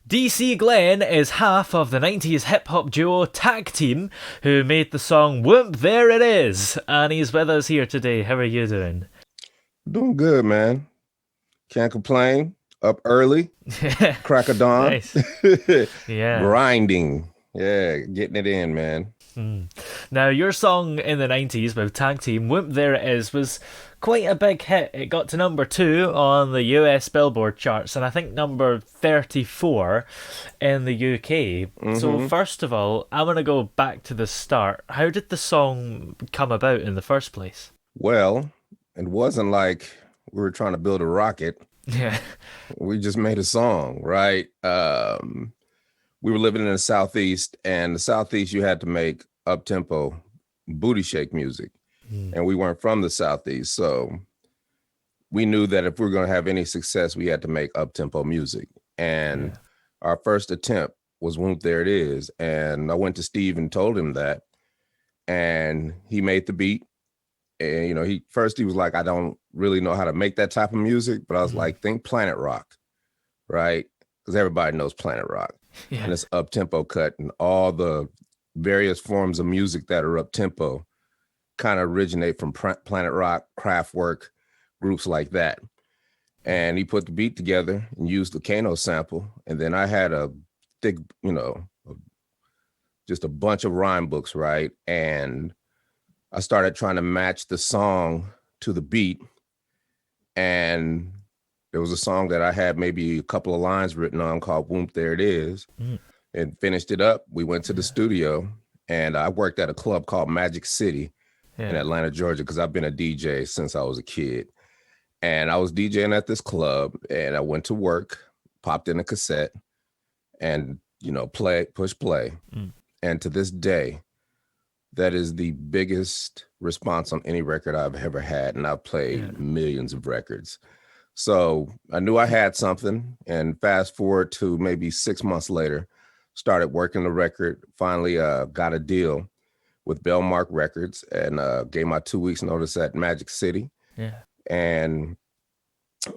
DC Glenn is half of the 90s hip-hop duo Tag Team, who made the song Whoomp, There It Is, and he's with us here today. How are you doing? Doing good, man. Can't complain. Up early, crack of dawn, Nice. Yeah. grinding. Yeah, getting it in, man. Now, your song in the 90s with Tag Team, Whoomp, There It Is, was quite a big hit. It got to number 2 on the US Billboard charts, and I think number 34 in the UK. So, first of all, I want to go back to the start. How did the song come about in the first place? Well, it wasn't like we were trying to build a rocket. Yeah. We just made a song, right? We were living in the Southeast, and the Southeast, you had to make up-tempo booty shake music. And we weren't from the Southeast, so we knew that if we were going to have any success, we had to make up-tempo music. And our first attempt was Whoomp, There It Is. And I went to Steve and told him that, and he made the beat. And, he was like, I don't really know how to make that type of music, but I was like, think Planet Rock, right? Because everybody knows Planet Rock. Yeah. And it's up-tempo cut, and all the various forms of music that are up-tempo kind of originate from Planet Rock, Kraftwerk, groups like that. And he put the beat together and used the Kano sample. And then I had a thick, just a bunch of rhyme books, right? And I started trying to match the song to the beat. And there was a song that I had maybe a couple of lines written on called Whoomp, There It Is, and finished it up. We went to the studio, and I worked at a club called Magic City in Atlanta, Georgia, because I've been a DJ since I was a kid. And I was DJing at this club, and I went to work, popped in a cassette, and, push play. And to this day, that is the biggest response on any record I've ever had. And I've played millions of records. So I knew I had something, and fast forward to maybe 6 months later, started working the record, finally got a deal with Bellmark Records, and gave my 2 weeks notice at Magic City. Yeah. And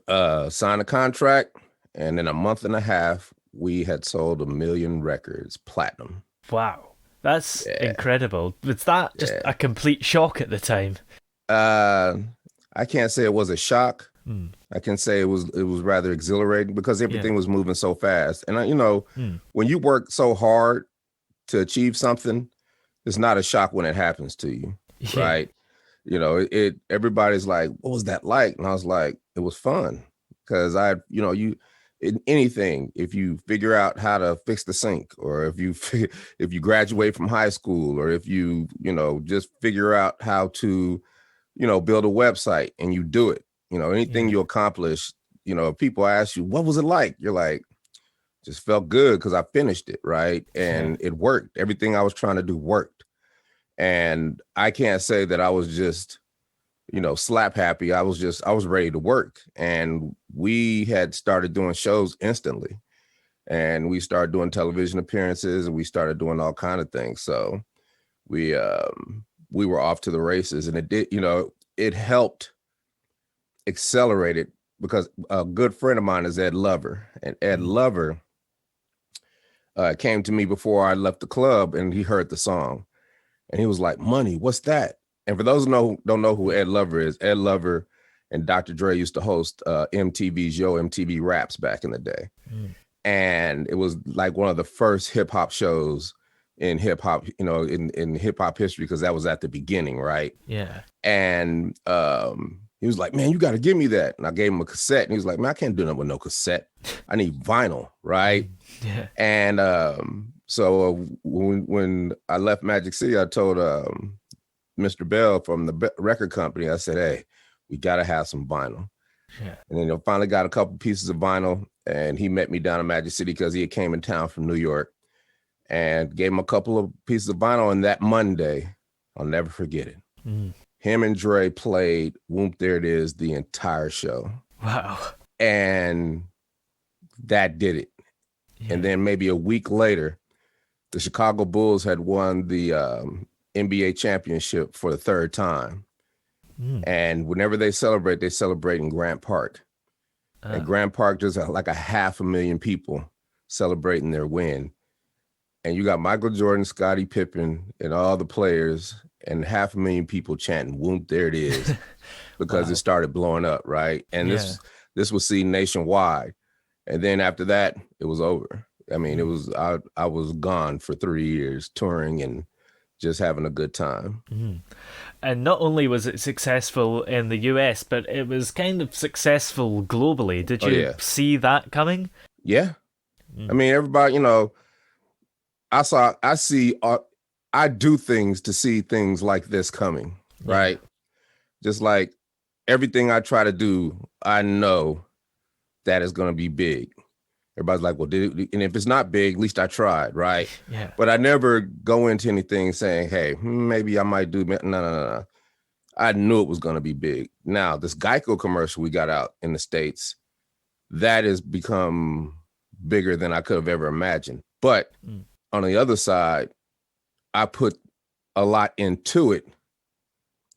signed a contract. And in a month and a half, we had sold 1 million records, platinum. Wow. That's incredible. Was that just a complete shock at the time? I can't say it was a shock. I can say it was rather exhilarating because everything was moving so fast. And when you work so hard to achieve something, it's not a shock when it happens to you, right? Everybody's like, what was that like? And I was like, it was fun because in anything, if you figure out how to fix the sink, or if you graduate from high school, or if you just figure out how to build a website and you do it, anything you accomplish, if people ask you, what was it like? You're like, just felt good because I finished it, right? And it worked. Everything I was trying to do worked. And I can't say that I was just slap happy. I was ready to work. And we had started doing shows instantly. And we started doing television appearances, and we started doing all kind of things. So we were off to the races, and it did, it helped accelerate it because a good friend of mine is Ed Lover. And Ed Lover came to me before I left the club, and he heard the song. And he was like, Money, what's that? And for those who don't know who Ed Lover is, Ed Lover and Dr. Dre used to host MTV's Yo MTV Raps back in the day. And it was like one of the first hip hop shows in hip hop, in hip hop history, because that was at the beginning, right? Yeah. And he was like, man, you got to give me that. And I gave him a cassette, and he was like, man, I can't do nothing with no cassette. I need vinyl, right? Yeah. And so when I left Magic City, I told Mr. Bell from the record company, I said, hey, we got to have some vinyl. Yeah. And then finally got a couple pieces of vinyl, and he met me down in Magic City because he came in town from New York, and gave him a couple of pieces of vinyl. And that Monday, I'll never forget it. Him and Dre played Whoomp, There It Is the entire show. Wow. And that did it. Yeah. And then maybe a week later, the Chicago Bulls had won the NBA championship for the third time. And whenever they celebrate in Grant Park. And Grant Park, there's like 500,000 people celebrating their win. And you got Michael Jordan, Scottie Pippen, and all the players, and 500,000 people chanting "Whoomp, there it is," because it Wow. started blowing up, right? And Yeah. this was seen nationwide. And then after that, it was over. I mean, it Mm. was I was gone for 3 years touring and just having a good time. Mm. And not only was it successful in the US, but it was kind of successful globally. Did Oh you yeah, see that coming? yeah. I Mm. mean, everybody, I see, I do things to see things like this coming, Yeah. right? Just like everything I try to do, I know that is going to be big. Everybody's like, well, and if it's not big, at least I tried, right? Yeah. But I never go into anything saying, hey, maybe I might do. No, no, no, no. I knew it was going to be big. Now, this Geico commercial we got out in the States, that has become bigger than I could have ever imagined. But Mm. on the other side, I put a lot into it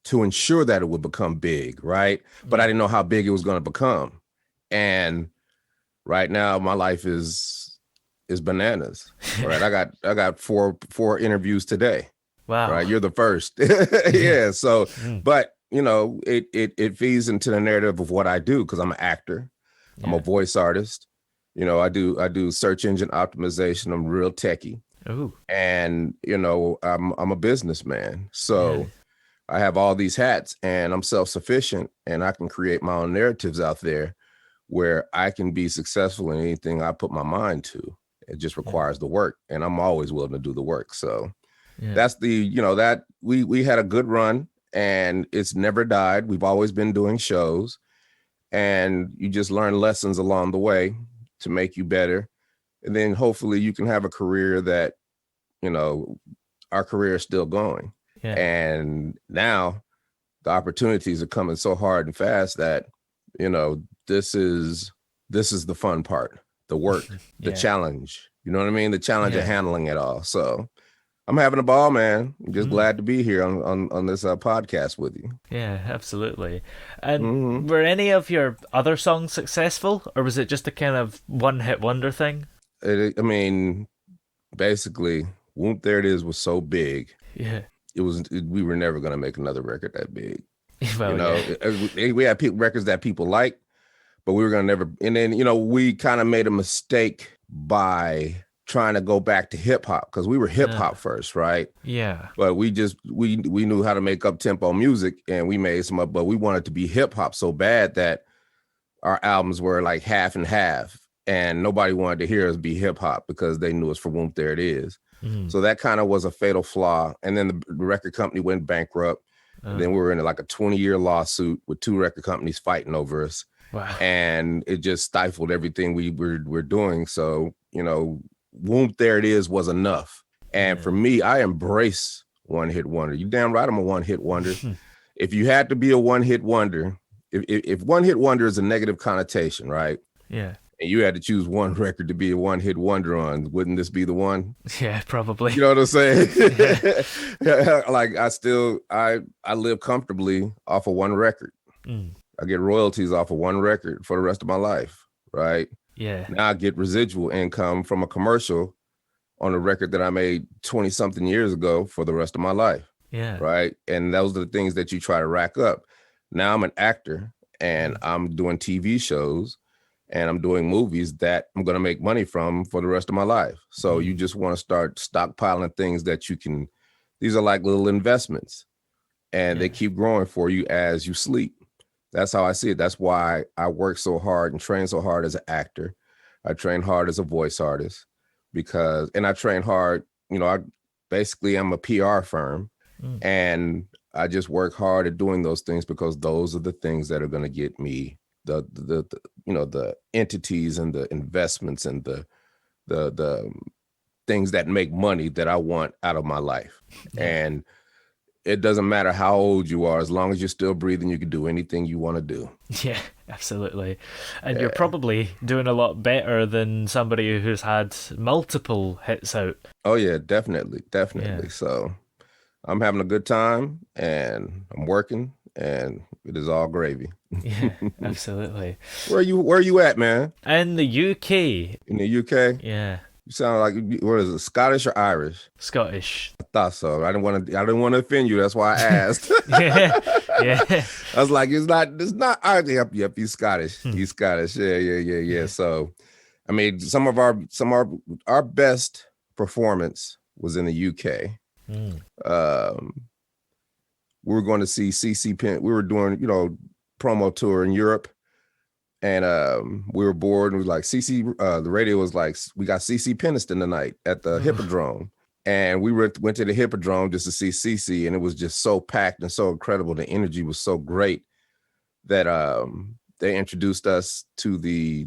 to ensure that it would become big, right? But I Yeah. didn't know how big it was going to become. And right now, my life is bananas. Right, I got four interviews today. Wow. Right, you're the first. Yeah. Yeah. So, Mm. but it feeds into the narrative of what I do because I'm an actor. I'm a Yeah. voice artist. I do search engine optimization. I'm real techie, Oh. and I'm a businessman. Yeah. So I have all these hats, and I'm self-sufficient, and I can create my own narratives out there where I can be successful in anything I put my mind to. It just Yeah. requires the work, and I'm always willing to do the work. So Yeah. that's that we had a good run, and it's never died. We've always been doing shows, and you just learn lessons along the way to make you better. And then hopefully you can have a career that, you know, our career is still going. Yeah. And now the opportunities are coming so hard and fast that, you know, this is the fun part, the work, the Yeah. challenge. You know what I mean? The challenge of Yeah. handling it all. So I'm having a ball, man. I'm just Mm. glad to be here on this podcast with you. Yeah, absolutely. And Hmm. were any of your other songs successful, or was it just a kind of one-hit wonder thing? I mean, basically, Whoop, There It Is was so big. Yeah. We were never going to make another record that big. Well, yeah. We had records that people like, but we were going to never. And then, we kind of made a mistake by trying to go back to hip hop because we were hip hop first, right? Yeah. But we knew how to make up tempo music, and we made some up, but we wanted to be hip hop so bad that our albums were like half and half, and nobody wanted to hear us be hip hop because they knew us for Whoop, There It Is. Mm. So that kind of was a fatal flaw. And then the record company went bankrupt. And then we were in like a 20-year lawsuit with two record companies fighting over us. Wow. And it just stifled everything we were doing. So, Whoop, There It Is was enough. And for me, I embrace one hit wonder. You damn right I'm a one hit wonder. If you had to be a one hit wonder, if one hit wonder is a negative connotation, right? Yeah. And you had to choose one record to be a one hit wonder on, wouldn't this be the one? Yeah, probably. You know what I'm saying? Yeah. Like I live comfortably off of one record. Mm. I get royalties off of one record for the rest of my life, right? Yeah. Now I get residual income from a commercial on a record that I made 20 something years ago for the rest of my life. Yeah. Right. And those are the things that you try to rack up. Now I'm an actor and I'm doing TV shows and I'm doing movies that I'm going to make money from for the rest of my life. So you just want to start stockpiling things that these are like little investments, and they keep growing for you as you sleep. That's how I see it. That's why I work so hard and train so hard as an actor. I train hard as a voice artist and I train hard, I basically am a PR firm. And I just work hard at doing those things because those are the things that are going to get me the entities and the investments and the things that make money that I want out of my life. And it doesn't matter how old you are, as long as you're still breathing, you can do anything you want to do. Yeah, absolutely. And you're probably doing a lot better than somebody who's had multiple hits out. Oh yeah, definitely. Yeah. So I'm having a good time and I'm working and it is all gravy. Yeah, absolutely. Where you at, man? In the UK, In the UK? yeah, You sound like, what is it, Scottish or Irish? Scottish. I thought so. I didn't want to offend you. That's why I asked. Yeah, yeah. I was like, it's not Irish. Yep, he's Scottish. He's Scottish. Yeah. So, I mean, some of our best performance was in the UK. Mm. We were going to see CC Penn. We were doing, promo tour in Europe, and we were bored. And we was like, CC. The radio was like, we got CC Peniston tonight at the Hippodrome, and we went to the Hippodrome just to see CC, and it was just so packed and so incredible. The energy was so great that they introduced us to the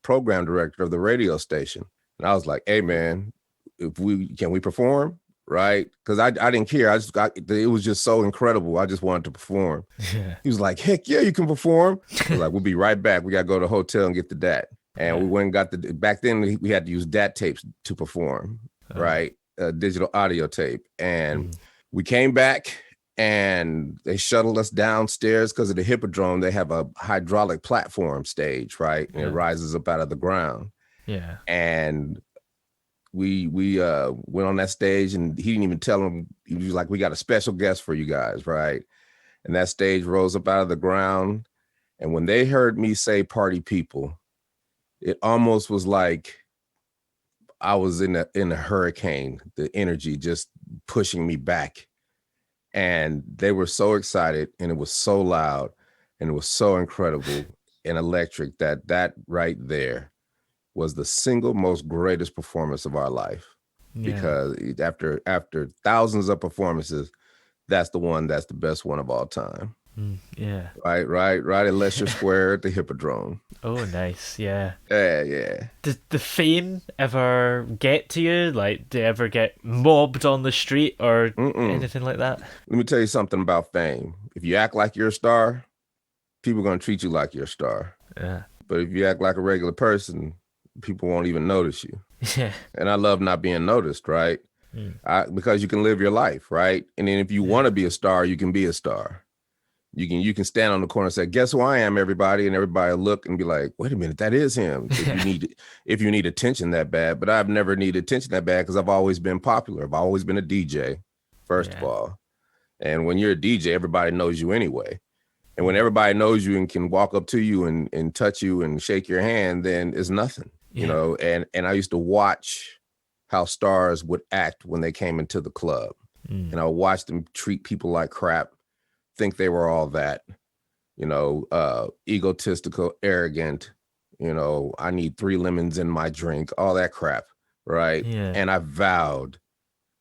program director of the radio station, and I was like, "Hey, man, can we perform?" Right? Because I didn't care. It was just so incredible. I just wanted to perform. Yeah. He was like, "Heck yeah, you can perform." I was like, "We'll be right back. We got to go to the hotel and get the DAT." And we went and got back then we had to use DAT tapes to perform, right? Digital audio tape. And we came back and they shuttled us downstairs because of the Hippodrome. They have a hydraulic platform stage, right? And it rises up out of the ground. Yeah. And we went on that stage, and he didn't even tell them. He was like, "We got a special guest for you guys," right? And that stage rose up out of the ground. And when they heard me say "party people," it almost was like I was in a hurricane, the energy just pushing me back. And they were so excited, and it was so loud, and it was so incredible and electric that right there was the single most greatest performance of our life. Because after thousands of performances, that's the best one of all time. Yeah. Right. At Leicester Square at the Hippodrome. Oh, nice. Yeah. Yeah. Did the fame ever get to you? Like, do you ever get mobbed on the street or anything like that? Let me tell you something about fame. If you act like you're a star, people are going to treat you like you're a star. Yeah. But if you act like a regular person, people won't even notice you. Yeah. And I love not being noticed, right? Because you can live your life, right? And then if you want to be a star, you can be a star. You can stand on the corner and say, "Guess who I am, everybody?" And everybody will look and be like, "Wait a minute, that is him." If you need attention that bad. But I've never needed attention that bad because I've always been popular. I've always been a DJ, first of all. And when you're a DJ, everybody knows you anyway. And when everybody knows you and can walk up to you and touch you and shake your hand, then it's nothing, you know? And I used to watch how stars would act when they came into the club. And I would watch them treat people like crap, think they were all that, egotistical, arrogant, I need 3 lemons in my drink, all that crap, right? Yeah. And I vowed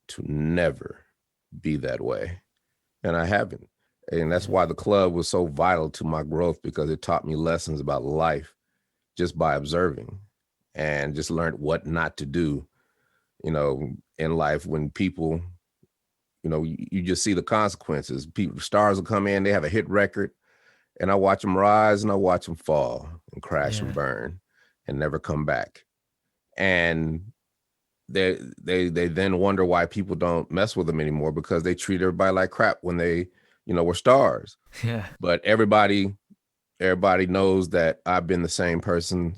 to never be that way. And I haven't. And that's why the club was so vital to my growth, because it taught me lessons about life just by observing, and just learned what not to do, in life when people, you just see the consequences. Stars will come in, they have a hit record, and I watch them rise and I watch them fall and crash and burn and never come back. And they then wonder why people don't mess with them anymore, because they treat everybody like crap when they, were stars. Yeah. But everybody knows that I've been the same person,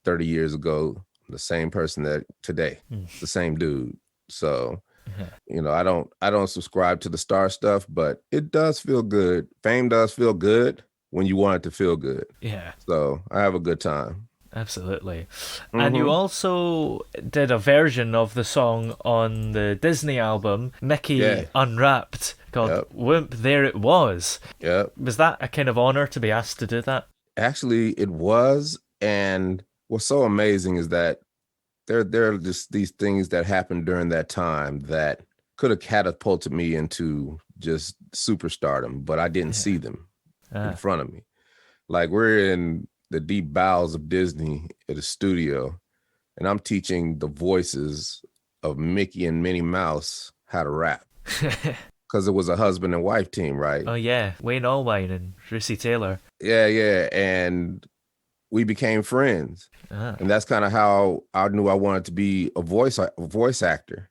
30 years ago, the same person that today, the same dude. So, I don't subscribe to the star stuff, but it does feel good. Fame does feel good when you want it to feel good. Yeah. So I have a good time. Absolutely. And you also did a version of the song on the Disney album, Mickey Unwrapped, called Whoomp, There It Was. Yeah. Was that a kind of honor to be asked to do that? Actually, it was. And what's so amazing is that there are just these things that happened during that time that could have catapulted me into just superstardom, but I didn't see them in front of me. Like, we're in the deep bowels of Disney at a studio, and I'm teaching the voices of Mickey and Minnie Mouse how to rap. Because it was a husband and wife team, right? Oh, yeah. Wayne Allwine and Russi Taylor. Yeah. And we became friends. And that's kind of how I knew I wanted to be a voice actor.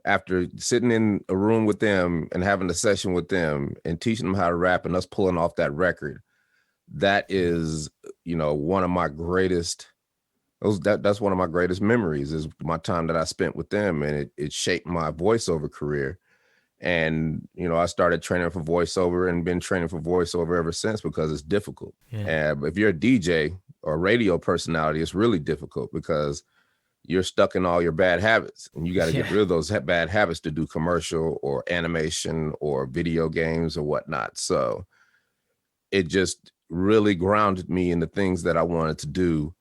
after sitting in a room with them and having a session with them and teaching them how to rap and us pulling off that record, that is, one of my greatest. That's one of my greatest memories is my time that I spent with them, and it shaped my voiceover career. And I started training for voiceover and been training for voiceover ever since because it's difficult. Yeah. And if you're a DJ or a radio personality, it's really difficult because you're stuck in all your bad habits, and you got to get rid of those bad habits to do commercial or animation or video games or whatnot. So it just really grounded me in the things that I wanted to do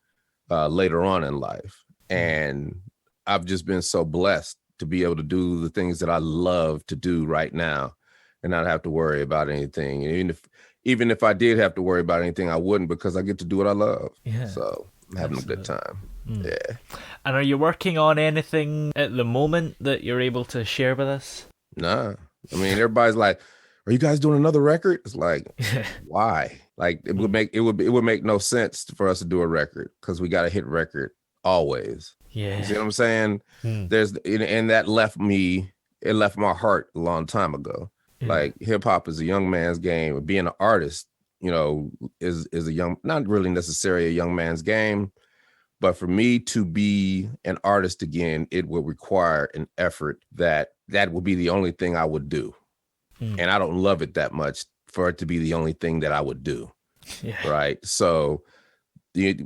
later on in life. And I've just been so blessed to be able to do the things that I love to do right now and not have to worry about anything. And even if I did have to worry about anything, I wouldn't, because I get to do what I love. Yeah, so I'm having a good time. Yeah. And are you working on anything at the moment that you're able to share with us? Nah. I mean, everybody's like, are you guys doing another record? It's like, why? Like it would make no sense for us to do a record because we got a hit record always. Yeah. You see what I'm saying? And that left my heart a long time ago. Like hip hop is a young man's game. Being an artist, is not really necessarily a young man's game. But for me to be an artist again, it would require an effort that would be the only thing I would do. And I don't love it that much for it to be the only thing that I would do. Yeah. Right. So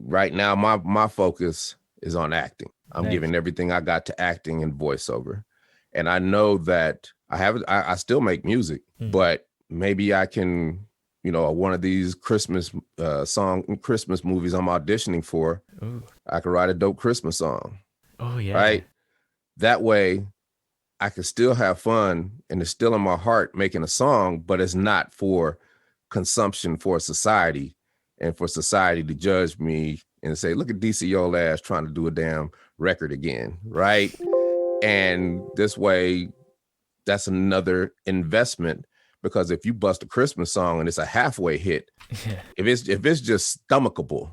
right now, my focus is on acting. I'm giving everything I got to acting and voiceover. And I know that I still make music, but maybe I can, one of these Christmas movies I'm auditioning for, I could write a dope Christmas song. Oh, yeah. Right. That way I can still have fun and it's still in my heart making a song, but it's not for consumption for society and for society to judge me and say, look at DC old ass trying to do a damn record again. Right. And this way, that's another investment, because if you bust a Christmas song and it's a halfway hit, if it's just stomachable,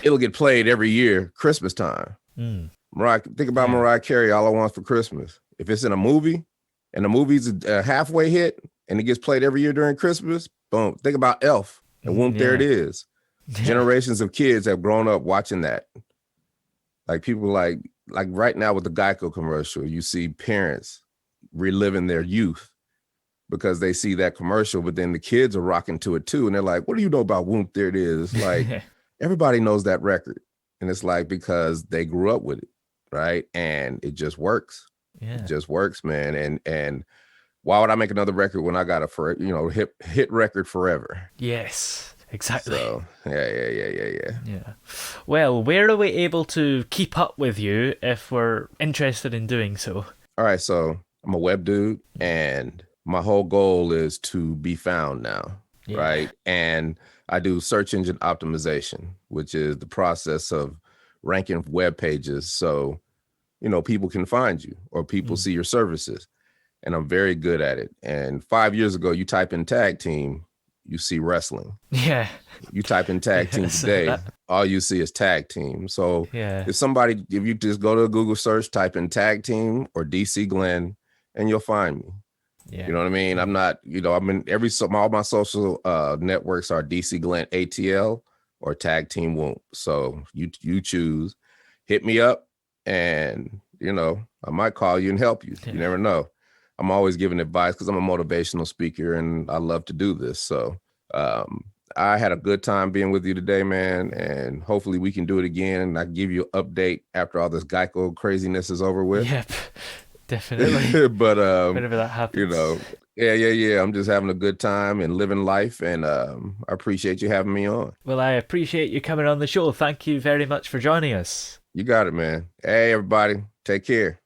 it'll get played every year Christmas time. Think about Mariah Carey, All I Want for Christmas. If it's in a movie and the movie's a halfway hit and it gets played every year during Christmas, boom. Think about Elf and Whoomp, there it is. Generations of kids have grown up watching that. Like people like right now with the Geico commercial, you see parents reliving their youth because they see that commercial, but then the kids are rocking to it too. And they're like, what do you know about Whoomp, there it is? Like everybody knows that record. And it's like, because they grew up with it. Right. And it just works. It just works, man. And why would I make another record when I got a hit record forever? Yes, exactly. So yeah. Well, where are we able to keep up with you if we're interested in doing so? All right, so I'm a web dude, and my whole goal is to be found now, right? And I do search engine optimization, which is the process of ranking web pages so people can find you or people see your services. And I'm very good at it. And 5 years ago, you type in tag team, you see wrestling. Yeah. You type in tag team today, all you see is tag team. So if you just go to a Google search, type in tag team or DC Glenn, and you'll find me. Yeah. You know what I mean? I'm not, I'm in all my social networks are DC Glenn ATL or tag team Whoomp. So you choose, hit me up, and I might call you and help you. You never know. I'm always giving advice because I'm a motivational speaker and I love to do this. So I had a good time being with you today, man. And hopefully we can do it again. And I can give you an update after all this Geico craziness is over with. Yep, definitely. But whenever that happens. Yeah. I'm just having a good time and living life. And I appreciate you having me on. Well, I appreciate you coming on the show. Thank you very much for joining us. You got it, man. Hey, everybody. Take care.